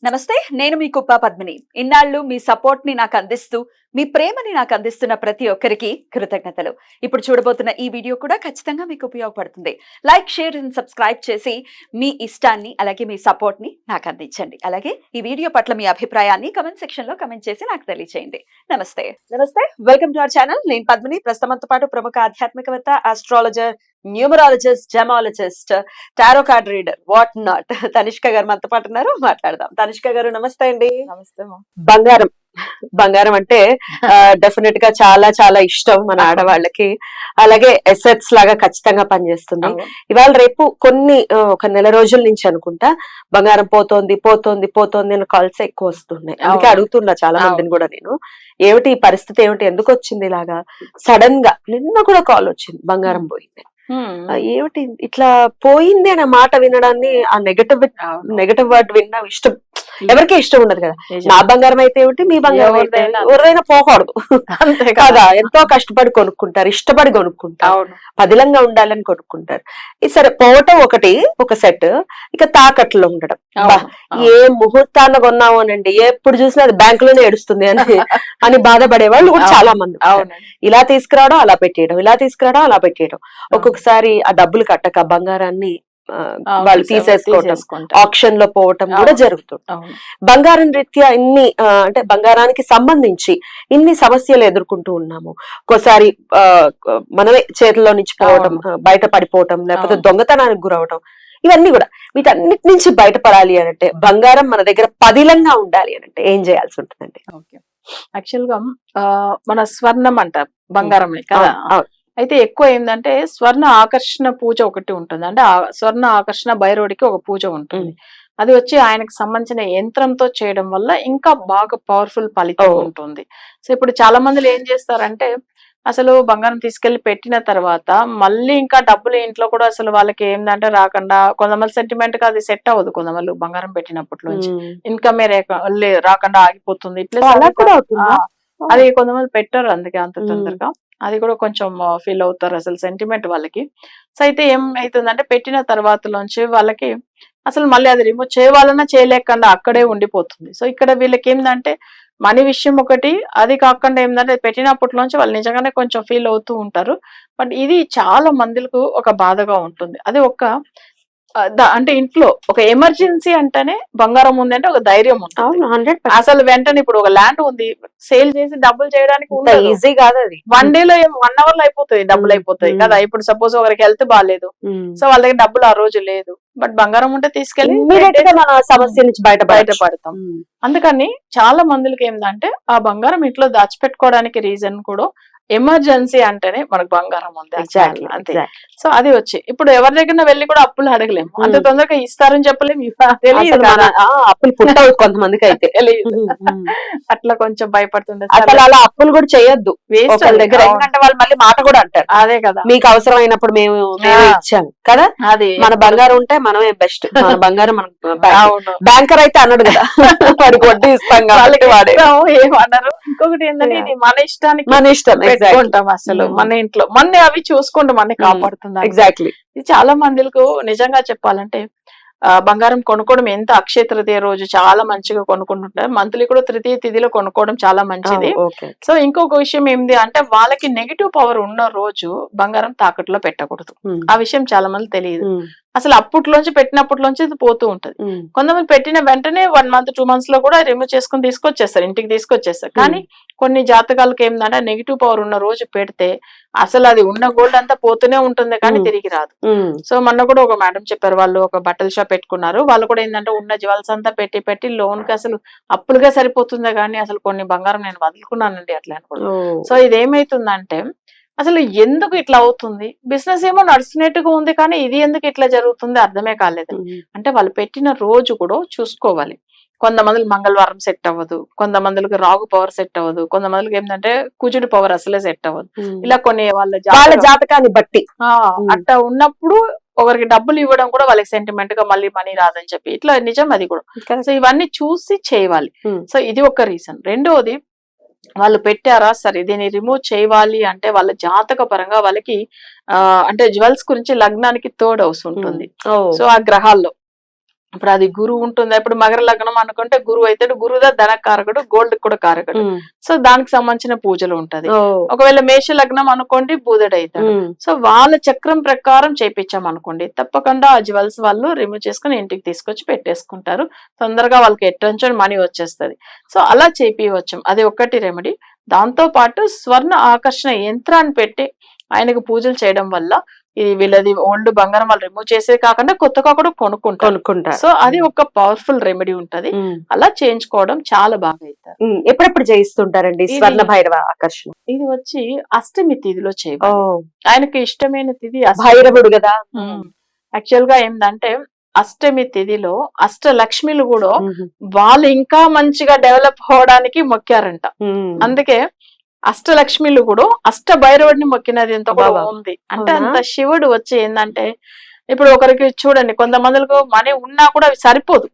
నమస్తే, నేను మీ కుప్ప పద్మిని. ఇన్నాళ్ళు మీ సపోర్ట్ ని నాకు అందిస్తూ, మీ ప్రేమని నాకు అందిస్తున్న ప్రతి ఒక్కరికి కృతజ్ఞతలు. ఇప్పుడు చూడబోతున్న ఈ వీడియో కూడా ఖచ్చితంగా మీకు ఉపయోగపడుతుంది. లైక్, షేర్ అండ్ సబ్స్క్రైబ్ చేసి మీ ఇష్టాన్ని అలాగే మీ సపోర్ట్ ని నాకు అందించండి. అలాగే ఈ వీడియో పట్ల మీ అభిప్రాయాన్ని కమెంట్ సెక్షన్ లో కమెంట్ చేసి నాకు తెలియజేయండి. నమస్తే. Welcome to our channel. నేను పద్మిని. ప్రస్తుతంతో పాటు ప్రముఖ ఆధ్యాత్మికవేత్త, astrologer, numerologist, gemmologist, tarot card reader, what not Tanishq గారు మనతో పాటు ఉన్నారు. మాట్లాడదాం. తనిష్క గారు నమస్తే అండి. నమస్తే. బంగారం బంగారం అంటే డెఫినెట్ గా చాలా చాలా ఇష్టం మన ఆడవాళ్ళకి. అలాగే ఎసెట్స్ లాగా ఖచ్చితంగా పనిచేస్తుంది. ఇవాళ రేపు కొన్ని ఒక నెల రోజుల నుంచి అనుకుంటా బంగారం పోతోంది పోతోంది పోతోంది అని కాల్స్ ఎక్కువ వస్తున్నాయి. అందుకే అడుగుతున్నా చాలా మందిని కూడా నేను, ఏమిటి ఈ పరిస్థితి, ఏమిటి, ఎందుకు వచ్చింది ఇలాగా సడన్ గా? నిన్న కూడా కాల్ వచ్చింది, బంగారం పోయింది. ఏమిటి ఇట్లా పోయింది అనే మాట వినడాన్ని, ఆ నెగటివ్ వర్డ్ విన్నా ఇష్టం, ఎవరికీ ఇష్టం ఉండదు కదా. నా బంగారం అయితే ఏమిటి, మీ బంగారం అయితే ఎవరైనా పోకూడదు కదా. ఎంతో కష్టపడి కొనుక్కుంటారు, ఇష్టపడి కొనుక్కుంటారు, పదిలంగా ఉండాలని కొనుక్కుంటారు. ఇది సరే, పోవటం ఒక సెట్. ఇక తాకట్లో ఉండడం, ఏ ముహూర్తాన్ని కొన్నాము అనండి, ఎప్పుడు చూసినా అది బ్యాంకులోనే ఏడుస్తుంది అని బాధపడే వాళ్ళు కూడా చాలా మంది. ఇలా తీసుకురావడం అలా పెట్టేయడం, ఇలా తీసుకురావడం అలా పెట్టేయడం. ఒక్కొక్కసారి ఆ డబ్బులు కట్టక బంగారాన్ని వాళ్ళు తీసేసుకోవటం, ఆక్షన్ లో పోవటం కూడా జరుగుతుంది. బంగారం రీత్యా ఇన్ని అంటే బంగారానికి సంబంధించి ఇన్ని సమస్యలు ఎదుర్కొంటూ ఉన్నాము. ఒక్కోసారి మనమే చేతిలో నుంచి పోవటం, బయట పడిపోవటం, లేకపోతే దొంగతనానికి గురవటం, ఇవన్నీ కూడా. వీటన్నిటి నుంచి బయటపడాలి అనంటే, బంగారం మన దగ్గర పదిలంగా ఉండాలి అనంటే ఏం చేయాల్సి ఉంటుందండి? యాక్చువల్ గా మన స్వర్ణం అంటారు బంగారం కదా. అయితే ఎక్కువ ఏంటంటే స్వర్ణ ఆకర్షణ పూజ ఒకటి ఉంటుంది. అంటే స్వర్ణ ఆకర్షణ భైరవుడికి ఒక పూజ ఉంటుంది. అది వచ్చి ఆయనకు సంబంధించిన యంత్రంతో చేయడం వల్ల ఇంకా బాగా పవర్ఫుల్ ఫలితం ఉంటుంది. సో ఇప్పుడు చాలా మంది ఏం చేస్తారంటే, అసలు బంగారం తీసుకెళ్లి పెట్టిన తర్వాత మళ్ళీ ఇంకా డబ్బులు ఇంట్లో కూడా అసలు వాళ్ళకి ఏంటంటే రాకుండా, కొంతమంది సెంటిమెంట్ గా అది సెట్ అవ్వదు. కొంతమంది బంగారం పెట్టినప్పటి నుంచి ఇన్కమే రాకుండా ఆగిపోతుంది. అది కొంతమంది పెట్టారు అందుకే అంత తొందరగా. అది కూడా కొంచెం ఫీల్ అవుతారు అసలు సెంటిమెంట్ వాళ్ళకి. సో అయితే ఏమైతుందంటే, పెట్టిన తర్వాతలోంచి వాళ్ళకి అసలు మళ్ళీ అది రిమూవ్ చేయాలన్నా చేయలేకుండా అక్కడే ఉండిపోతుంది. సో ఇక్కడ వీళ్ళకి ఏంటంటే మనీ విషయం ఒకటి, అది కాకుండా ఏంటంటే పెట్టినప్పటిలోంచి వాళ్ళు నిజంగానే కొంచెం ఫీల్ అవుతూ ఉంటారు. బట్ ఇది చాలా మందికి ఒక బాధగా ఉంటుంది. అది ఒక అంటే ఇంట్లో ఒక ఎమర్జెన్సీ అంటేనే బంగారం ఉంది అంటే ఒక ధైర్యం ఉంది. అసలు వెంటనే ఇప్పుడు ఒక ల్యాండ్ ఉంది, సేల్ చేసి డబ్బులు చేయడానికి ఈజీ కాదు అది. 1 day లో 1 hour లో అయిపోతాయి, డబ్బులు అయిపోతాయి కదా. ఇప్పుడు సపోజ్ ఒకరికి హెల్త్ బాగాలేదు, సో వాళ్ళ దగ్గర డబ్బులు ఆ రోజు లేదు, బట్ బంగారం ఉంటే తీసుకెళ్లి మన సమస్య నుంచి బయటపడతాం. అందుకని చాలా మందికి ఏంటంటే ఆ బంగారం ఇంట్లో దాచిపెట్టుకోవడానికి రీజన్ కూడా ఎమర్జెన్సీ అంటేనే మనకు బంగారం ఉంది అంతే. సో అది వచ్చి ఇప్పుడు ఎవరి దగ్గర వెళ్ళి కూడా అప్పులు అడగలేము, అంత తొందరగా ఇస్తారని చెప్పలేము, అప్పులు పుట్టవు కొంతమందికి అయితే. అట్లా కొంచెం భయపడుతుండే. అసలు అలా అప్పులు కూడా చేయొద్దు దగ్గర, ఎందుకంటే వాళ్ళు మళ్ళీ మాట కూడా అంటారు. అదే కదా, మీకు అవసరమైనప్పుడు మేము ఇచ్చాము కదా, అది మన బంగారం ఉంటే మనమే బెస్ట్. మన బంగారం బ్యాంకర్ అయితే అన్నాడు కదా, వాడికి వడ్డీ ఇస్తాం కాబట్టి వాడే ఏమన్నారు. ఇంకొకటి ఏంటంటే ఇది మన ఇష్టానికి మన ఇష్టం పెట్టుకుంటాం. అసలు మన ఇంట్లో మన అవి చూసుకుంటాం, మన కాపాడుతుంది. ఎగ్జాక్ట్లీ. చాలా మందికి నిజంగా చెప్పాలంటే బంగారం కొనుక్కోవడం ఎంత అక్షయ తృతీయ రోజు చాలా మంచిగా కొనుక్కుంటుంటారు. మంత్లీ కూడా తృతీయ తిథిలో కొనుక్కోవడం చాలా మంచిది. సో ఇంకొక విషయం ఏంది అంటే, వాళ్ళకి నెగిటివ్ పవర్ ఉన్న రోజు బంగారం తాకట్లో పెట్టకూడదు. ఆ విషయం చాలా మంది తెలియదు. అసలు అప్పట్లోంచి పెట్టినప్పట్లోంచి ఇది పోతూ ఉంటది. కొంతమంది పెట్టిన వెంటనే 1 month 2 months లో కూడా రిమూవ్ చేసుకుని తీసుకొచ్చేస్తారు, ఇంటికి తీసుకొచ్చేస్తారు. కానీ కొన్ని జాతకాలకు ఏంటంటే నెగిటివ్ పవర్ ఉన్న రోజు పెడితే అసలు అది ఉన్న గోల్డ్ అంతా పోతూనే ఉంటుంది కానీ తిరిగి రాదు. సో మొన్న కూడా ఒక మేడం చెప్పారు, వాళ్ళు ఒక బట్టల షాప్ పెట్టుకున్నారు. వాళ్ళు కూడా ఏంటంటే ఉన్న జ్యువెల్స్ అంతా పెట్టి లోన్ కి అసలు అప్పులుగా సరిపోతుందా కానీ అసలు కొన్ని బంగారం నేను వదులుకున్నానండి అట్లా అనుకో. సో ఇదేమైతుందంటే అసలు ఎందుకు ఇట్లా అవుతుంది, బిజినెస్ ఏమో నడుస్తున్నట్టుగా ఉంది కానీ ఇది ఎందుకు ఇట్లా జరుగుతుంది అర్థమే కాలేదు. అంటే వాళ్ళు పెట్టిన రోజు కూడా చూసుకోవాలి. కొంతమందికి మంగళవారం సెట్ అవ్వదు, కొంతమందికి రాగు పవర్ సెట్ అవ్వదు, కొంతమందికి ఏంటంటే కుజుడు పవర్ అసలే సెట్ అవ్వదు. ఇలా కొన్ని వాళ్ళ జాతకాన్ని బట్టి అట్లా ఉన్నప్పుడు ఒకరికి డబ్బులు ఇవ్వడం కూడా వాళ్ళకి సెంటిమెంట్ గా మళ్ళీ మనీ రాదని చెప్పి ఇట్లా నిజం అది కూడా. సో ఇవన్నీ చూసి చేయాలి. సో ఇది ఒక రీజన్. రెండోది, వాళ్ళు పెట్టారా సరే దీన్ని రిమూవ్ చేయాలి అంటే వాళ్ళ జాతక పరంగా వాళ్ళకి అంటే జ్యువెల్స్ గురించి లగ్నానికి 3rd house ఉంటుంది. సో ఆ గ్రహాల్లో ఇప్పుడు అది గురువు ఉంటుంది. ఇప్పుడు మకర లగ్నం అనుకుంటే గురువు అయితే గురువుదా ధనకారకుడు, గోల్డ్ కూడా కారకుడు. సో దానికి సంబంధించిన పూజలు ఉంటది. ఒకవేళ మేష లగ్నం అనుకోండి బుధుడు అవుతాడు. సో వాళ్ళ చక్రం ప్రకారం చేపించాం అనుకోండి, తప్పకుండా ఆ జ్యువెల్స్ వాళ్ళు రిమూవ్ చేసుకుని ఇంటికి తీసుకొచ్చి పెట్టేసుకుంటారు. తొందరగా వాళ్ళకి ఎట్టుంచో మనీ వచ్చేస్తుంది. సో అలా చేపియవచ్చు. అది ఒకటి రెమెడీ. దాంతో పాటు స్వర్ణ ఆకర్షణ యంత్రాన్ని పెట్టి ఆయనకు పూజలు చేయడం వల్ల ఇది వీళ్ళది ఓల్డ్ బంగారం వాళ్ళు రిమూవ్ చేసేది కాకుండా కొత్తగా కూడా కొనుక్కుంటారు. సో అది ఒక పవర్ఫుల్ రెమెడీ ఉంటది. అలా చేయించుకోవడం చాలా బాగా అవుతారు. ఎప్పుడెప్పుడు చేయిస్తుంటారండి స్వర్ణ భైరవ ఆకర్షణ? ఇది వచ్చి అష్టమి తిథిలో చేయాలి. ఆయనకి ఇష్టమైన తిథి భైరవుడు కదా. యాక్చువల్ గా ఏంటంటే అష్టమి తిథిలో అష్టలక్ష్మిలు కూడా వాళ్ళు ఇంకా మంచిగా డెవలప్ అవడానికి మొక్కారంట. అందుకే అష్టలక్ష్మిలు కూడా అష్ట భైరవుడిని మొక్కినది ఎంత కూడా ఉంది. అంటే అంత శివుడు వచ్చి ఏంటంటే ఇప్పుడు ఒకరికి చూడండి, కొంతమందికి మనీ ఉన్నా కూడా అవి సరిపోదు.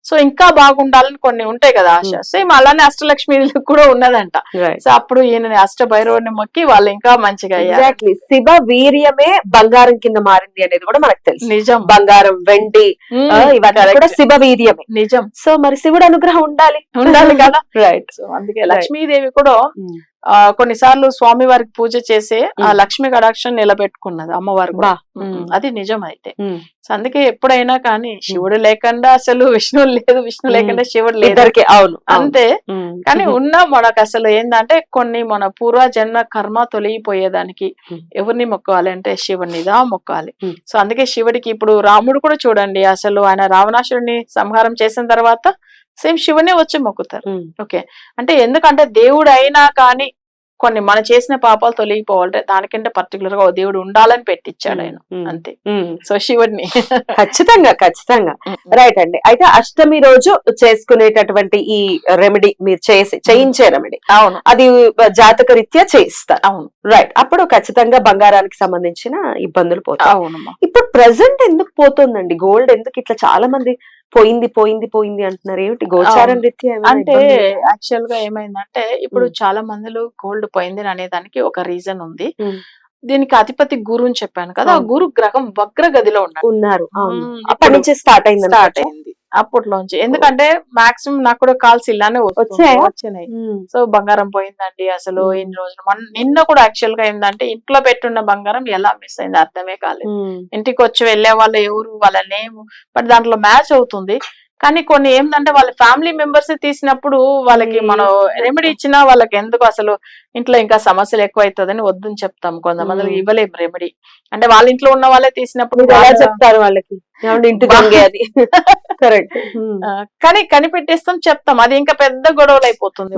సో ఇంకా బాగుండాలని కొన్ని ఉంటాయి కదా ఆశ. సేమ్ అలానే అష్టలక్ష్మి కూడా ఉన్నదంట. సో అప్పుడు ఈయన అష్ట భైరవుడిని మొక్కి వాళ్ళు ఇంకా మంచిగా అయ్యారు. శివ వీర్యమే బంగారం కింద మారింది అనేది కూడా మనకు తెలుసు. నిజం. బంగారం, వెండి ఇవన్నీ కూడా శివ వీర్యమే. నిజం. సో మరి శివుడు అనుగ్రహం ఉండాలి కదా. రైట్. సో అందుకే లక్ష్మీదేవి కూడా కొన్నిసార్లు స్వామి వారికి పూజ చేసి ఆ లక్ష్మి కటాక్షం నిలబెట్టుకున్నది అమ్మవారు కూడా. అది నిజం అయితే. సో అందుకే ఎప్పుడైనా కానీ శివుడు లేకుండా అసలు విష్ణువు లేదు, విష్ణు లేకుండా శివుడు లేదు. అవును అంతే. కానీ ఉన్నా మనకు అసలు ఏంటంటే కొన్ని మన పూర్వ జన్మ కర్మ తొలగిపోయేదానికి ఎవరిని మొక్కాలి అంటే శివునిదా మొక్కాలి. సో అందుకే శివుడికి ఇప్పుడు రాముడు కూడా చూడండి, అసలు ఆయన రావణాసురుడిని సంహారం చేసిన తర్వాత సేమ్ శివునే వచ్చి మొక్కుతారు. ఓకే, అంటే ఎందుకంటే దేవుడు అయినా కానీ కొన్ని మనం చేసిన పాపాలు తొలగిపోవాలంటే దానికంటే పర్టికులర్ గా దేవుడు ఉండాలని పెట్టించాడు ఆయన. అంతే. సో శివుడిని ఖచ్చితంగా రైట్ అండి. అయితే అష్టమి రోజు చేసుకునేటటువంటి ఈ రెమెడీ మీరు చేయించే రెమెడీ, అవును, అది జాతక రీత్యా చేయిస్తారు. అవును, రైట్. అప్పుడు ఖచ్చితంగా బంగారానికి సంబంధించిన ఇబ్బందులు పోతాయి. అవునమ్మా. ఇప్పుడు ప్రెసెంట్ ఎందుకు పోతుందండి గోల్డ్? ఎందుకు ఇట్లా చాలా మంది పోయింది అంటున్నారు? ఏమిటి గోచారం రీత్యా? అంటే యాక్చువల్ గా ఏమైందంటే ఇప్పుడు చాలా మందిలో గోల్డ్ పోయింది అనే దానికి ఒక రీజన్ ఉంది. దీనికి అధిపతి గురు అని చెప్పాను కదా, ఆ గురు గ్రహం వక్ర గదిలో ఉన్నారు. అప్పటి నుంచి స్టార్ట్ అయింది అప్పట్లోంచి. ఎందుకంటే మాక్సిమం నాకు కూడా కాల్స్ ఇలానే వచ్చినాయి. సో బంగారం పోయిందండి అసలు ఇన్ని రోజులు. నిన్న కూడా యాక్చువల్ గా ఏంటంటే ఇంట్లో పెట్టున్న బంగారం ఎలా మిస్ అయింది అర్థమే కాలేదు. ఇంటికి వచ్చి వెళ్లే వాళ్ళు ఎవరు, వాళ్ళ నేమ్, బట్ దాంట్లో మ్యాచ్ అవుతుంది. కానీ కొన్ని ఏంటంటే వాళ్ళ ఫ్యామిలీ మెంబర్స్ తీసినప్పుడు వాళ్ళకి మనం రెమెడీ ఇచ్చినా వాళ్ళకి ఎందుకు అసలు ఇంట్లో ఇంకా సమస్యలు ఎక్కువ అవుతుందని వద్దని చెప్తాం. కొంతమందికి ఇవ్వలేము రెమెడీ. అంటే వాళ్ళ ఇంట్లో ఉన్న వాళ్ళే తీసినప్పుడు ఎలా చెప్తారు వాళ్ళకి? కరెక్ట్. కానీ కనిపెట్టేస్తాం, చెప్తాం, అది ఇంకా పెద్ద గొడవలు అయిపోతుంది,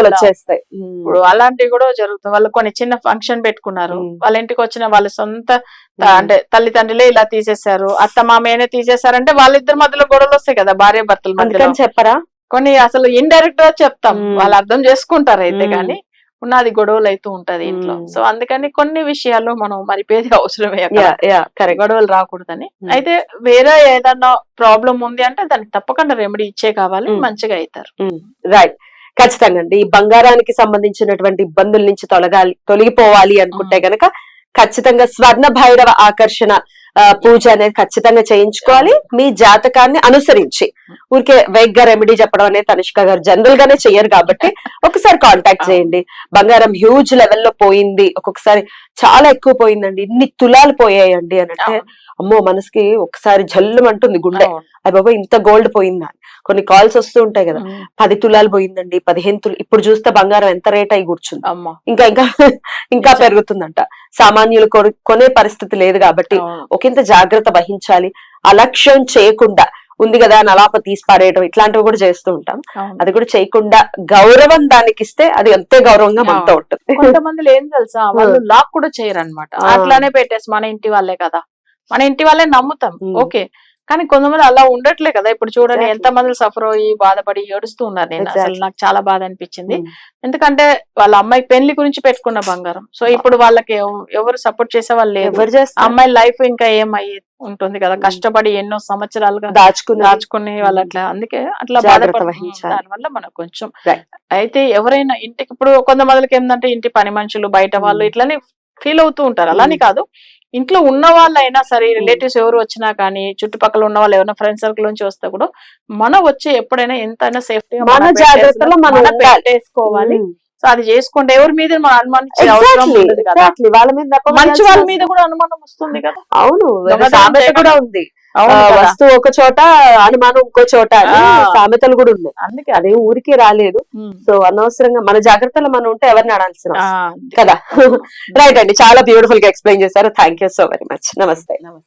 వచ్చేస్తాయి. ఇప్పుడు అలాంటివి కూడా జరుగుతుంది. వాళ్ళు కొన్ని చిన్న ఫంక్షన్ పెట్టుకున్నారు, వాళ్ళ ఇంటికి వచ్చిన వాళ్ళ సొంత అంటే తల్లిదండ్రులే ఇలా తీసేశారు, అత్త మామయ్యనే తీసేశారంటే వాళ్ళిద్దరి మధ్యలో గొడవలు వస్తాయి కదా భార్య భర్తల మధ్యలో. చెప్పరా? కొన్ని అసలు ఇండైరెక్ట్ గా చెప్తాం, వాళ్ళు అర్థం చేసుకుంటారు అయితే, కానీ ఉన్నది గొడవలు అవుతూ ఉంటది ఇంట్లో. సో అందుకని కొన్ని విషయాల్లో మనం మరిపేది అవసరమే, గొడవలు రాకూడదని. అయితే వేరే ఏదన్నా ప్రాబ్లం ఉంది అంటే దానికి తప్పకుండా రెమెడీ ఇచ్చే కావాలి, మంచిగా అవుతారు. రైట్. ఖచ్చితంగా అండి. ఈ బంగారానికి సంబంధించినటువంటి ఇబ్బందుల నుంచి తొలగిపోవాలి అనుకుంటే గనక ఖచ్చితంగా స్వర్ణ భైరవ ఆకర్షణ పూజ అనేది ఖచ్చితంగా చేయించుకోవాలి, మీ జాతకాన్ని అనుసరించి. ఊరికే వేగ్గా రెమెడీ చెప్పడం అనేది తనిష్క గారు జనరల్ గానే చెయ్యరు కాబట్టి ఒకసారి కాంటాక్ట్ చేయండి. బంగారం హ్యూజ్ లెవెల్లో పోయింది, ఒక్కొక్కసారి చాలా ఎక్కువ పోయిందండి, ఇన్ని తులాలు పోయాయండి అని అంటే అమ్మో మనసుకి ఒకసారి జల్లుమంటుంది గుండె. అయ్య బాబా ఇంత గోల్డ్ పోయిందా. కొన్ని కాల్స్ వస్తూ ఉంటాయి కదా, 10 తులాలు పోయిందండి, 15 తులాలు. ఇప్పుడు చూస్తే బంగారం ఎంత రేట్ అయి కూర్చుంది, ఇంకా పెరుగుతుందంట. సామాన్యులు కొనే పరిస్థితి లేదు కాబట్టి ఒకంత జాగ్రత్త వహించాలి. అలక్ష్యం చేయకుండా ఉంది కదా అని అలా తీసి పారేయడం ఇట్లాంటివి కూడా చేస్తూ ఉంటాం. అది కూడా చేయకుండా గౌరవం దానికి ఇస్తే అది అంతే గౌరవంగా మనతో ఉంటుంది. కొంతమంది ఏం తెలుసా, వాళ్ళు లాక్ కూడా చేయరు అనమాట, అట్లానే పెట్టేసి మన ఇంటి వాళ్ళే కదా, మన ఇంటి వాళ్ళే నమ్ముతాం. ఓకే, కానీ కొంతమంది అలా ఉండట్లే కదా. ఇప్పుడు చూడండి ఎంత మంది సఫర్ అయ్యి బాధపడి ఏడుస్తూ ఉన్నారు. నేను అసలు నాకు చాలా బాధ అనిపించింది. ఎందుకంటే వాళ్ళ అమ్మాయి పెళ్లి గురించి పెట్టుకున్న బంగారం. సో ఇప్పుడు వాళ్ళకి ఎవరు సపోర్ట్ చేసే వాళ్ళు లేరు. అమ్మాయి లైఫ్ ఇంకా ఏమయ్యి ఉంటుంది కదా, కష్టపడి ఎన్నో సంవత్సరాలుగా దాచుకుని వాళ్ళు అట్లా, అందుకే అట్లా బాధపడి దానివల్ల మనకు కొంచెం. అయితే ఎవరైనా ఇంటికి ఇప్పుడు కొంతమందికి ఏంటంటే ఇంటి పని మనుషులు బయట వాళ్ళు ఇట్లానే ఫీల్ అవుతూ ఉంటారు. అలానే కాదు, ఇంట్లో ఉన్న వాళ్ళైనా సరే రిలేటివ్స్ ఎవరు వచ్చినా కానీ చుట్టుపక్కల ఉన్న వాళ్ళు ఎవరైనా ఫ్రెండ్ సర్కిల్ నుంచి వస్తే కూడా మనం వచ్చి ఎప్పుడైనా ఎంతైనా సేఫ్టీ మన జాగ్రత్తలో మనం ఉండాలి. పెట్టేసుకోవాలి. సో అది చేసుకుంటే ఎవరి మీద మనం అనుమానించే అవసరం ఉండదు కదా. Exactly. వాళ్ళ మీద మంచి వాళ్ళ మీద కూడా అనుమానం వస్తుంది కదా. అవును, దొంగతనం సామెత చేయడం. కూడా ఉంది. అవును కదా. వస్తువు ఒక చోట అనుమానం ఇంకో చోట అని సామెతలు కూడా ఉన్నాయి. అందుకే అదే ఊరికే రాలేదు. సో అనవసరంగా మన జాగ్రత్తలో మనం ఉంటే ఎవరిని అడాల్సిన అవసరం కదా. రైట్ అండి, చాలా బ్యూటిఫుల్ గా ఎక్స్ప్లెయిన్ చేశారు. Thank you so very much. నమస్తే.